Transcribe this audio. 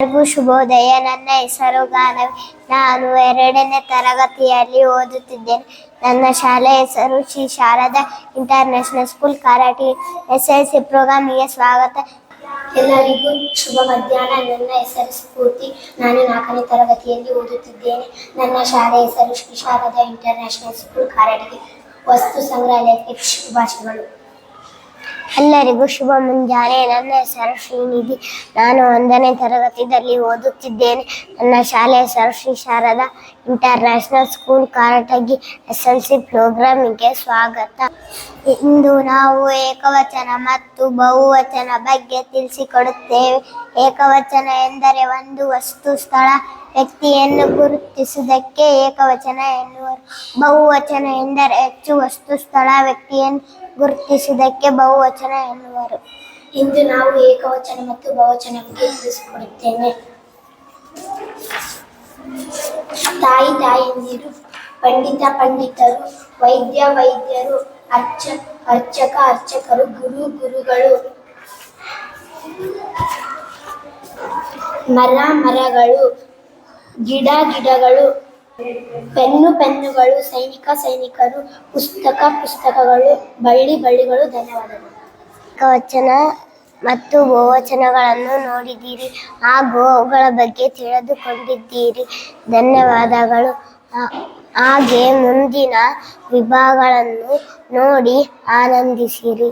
ಎಲ್ಲರಿಗೂ ಶುಭೋದಯ. ನನ್ನ ಹೆಸರು ಗಾನವಿ. ನಾನು 2ನೇ ತರಗತಿಯಲ್ಲಿ ಓದುತ್ತಿದ್ದೇನೆ. ನನ್ನ ಶಾಲೆ ಹೆಸರು Shri Sharada international school, Karatagi. SSLC ಪ್ರೋಗ್ರಾಮಿಗೆ ಸ್ವಾಗತ. ಎಲ್ಲರಿಗೂ ಶುಭ ಮಧ್ಯಾಹ್ನ. ನನ್ನ ಹೆಸರು ಸ್ಫೂರ್ತಿ. ನಾನು 4ನೇ ತರಗತಿಯಲ್ಲಿ ಓದುತ್ತಿದ್ದೇನೆ. ನನ್ನ ಶಾಲೆ ಹೆಸರು ಶ್ರೀ ಶಾರದಾ ಇಂಟರ್ನ್ಯಾಷನಲ್ ಸ್ಕೂಲ್, ಕಾರಟಗಿ. ವಸ್ತು ಸಂಗ್ರಹಾಲಯಕ್ಕೆ ಶುಭಾಶಯಗಳು. ಎಲ್ಲರಿಗೂ ಶುಭ ಮುಂಜಾನೆ. ನನ್ನ ಹೆಸರು ಶ್ರೀನಿಧಿ. ನಾನು 1ನೇ ತರಗತಿಯಲ್ಲಿ ಓದುತ್ತಿದ್ದೇನೆ. ನನ್ನ ಶಾಲೆ ಹೆಸರು Shri Sharada international school, Karatagi. SSLC ಪ್ರೋಗ್ರಾಮಿಗೆ ಸ್ವಾಗತ. ಇಂದು ನಾವು ಏಕವಚನ ಮತ್ತು ಬಹುವಚನ ಬಗ್ಗೆ ತಿಳಿಸಿಕೊಡುತ್ತೇವೆ. ಏಕವಚನ ಎಂದರೆ ಒಂದು ವಸ್ತು, ಸ್ಥಳ, ವ್ಯಕ್ತಿಯನ್ನು ಗುರುತಿಸುವುದಕ್ಕೆ ಏಕವಚನ ಎನ್ನುವರು. ಬಹುವಚನ ಎಂದರೆ ಹೆಚ್ಚು ವಸ್ತು, ಸ್ಥಳ, ವ್ಯಕ್ತಿಯನ್ನು ಗುರುತಿಸುವುದಕ್ಕೆ ಬಹುವಚನ ಎನ್ನುವರು. ಇಂದು ನಾವು ಏಕವಚನ ಮತ್ತು ಬಹುವಚನ ಬಗ್ಗೆ ತಿಳಿಸಿಕೊಡುತ್ತೇನೆ. ತಾಯಿ ತಾಯಂದಿರು, ಪಂಡಿತ ಪಂಡಿತರು, ವೈದ್ಯ ವೈದ್ಯರು, ಅರ್ಚಕ ಅರ್ಚಕರು, ಗುರು ಗುರುಗಳು, ಮರ ಮರಗಳು, ಗಿಡ ಗಿಡಗಳು, ಪೆನ್ನು ಪೆನ್ನುಗಳು, ಸೈನಿಕ ಸೈನಿಕರು, ಪುಸ್ತಕ ಪುಸ್ತಕಗಳು, ಬಳ್ಳಿ ಬಳ್ಳಿಗಳು. ಧನ್ಯವಾದಗಳು. ಏಕವಚನ ಮತ್ತು ಬಹುವಚನಗಳನ್ನು ನೋಡಿದ್ದೀರಿ ಹಾಗೂ ಅವುಗಳ ಬಗ್ಗೆ ತಿಳಿದುಕೊಂಡಿದ್ದೀರಿ. ಧನ್ಯವಾದಗಳು. ಹಾಗೆ ಮುಂದಿನ ವಿಭಾಗಗಳನ್ನು ನೋಡಿ ಆನಂದಿಸಿರಿ.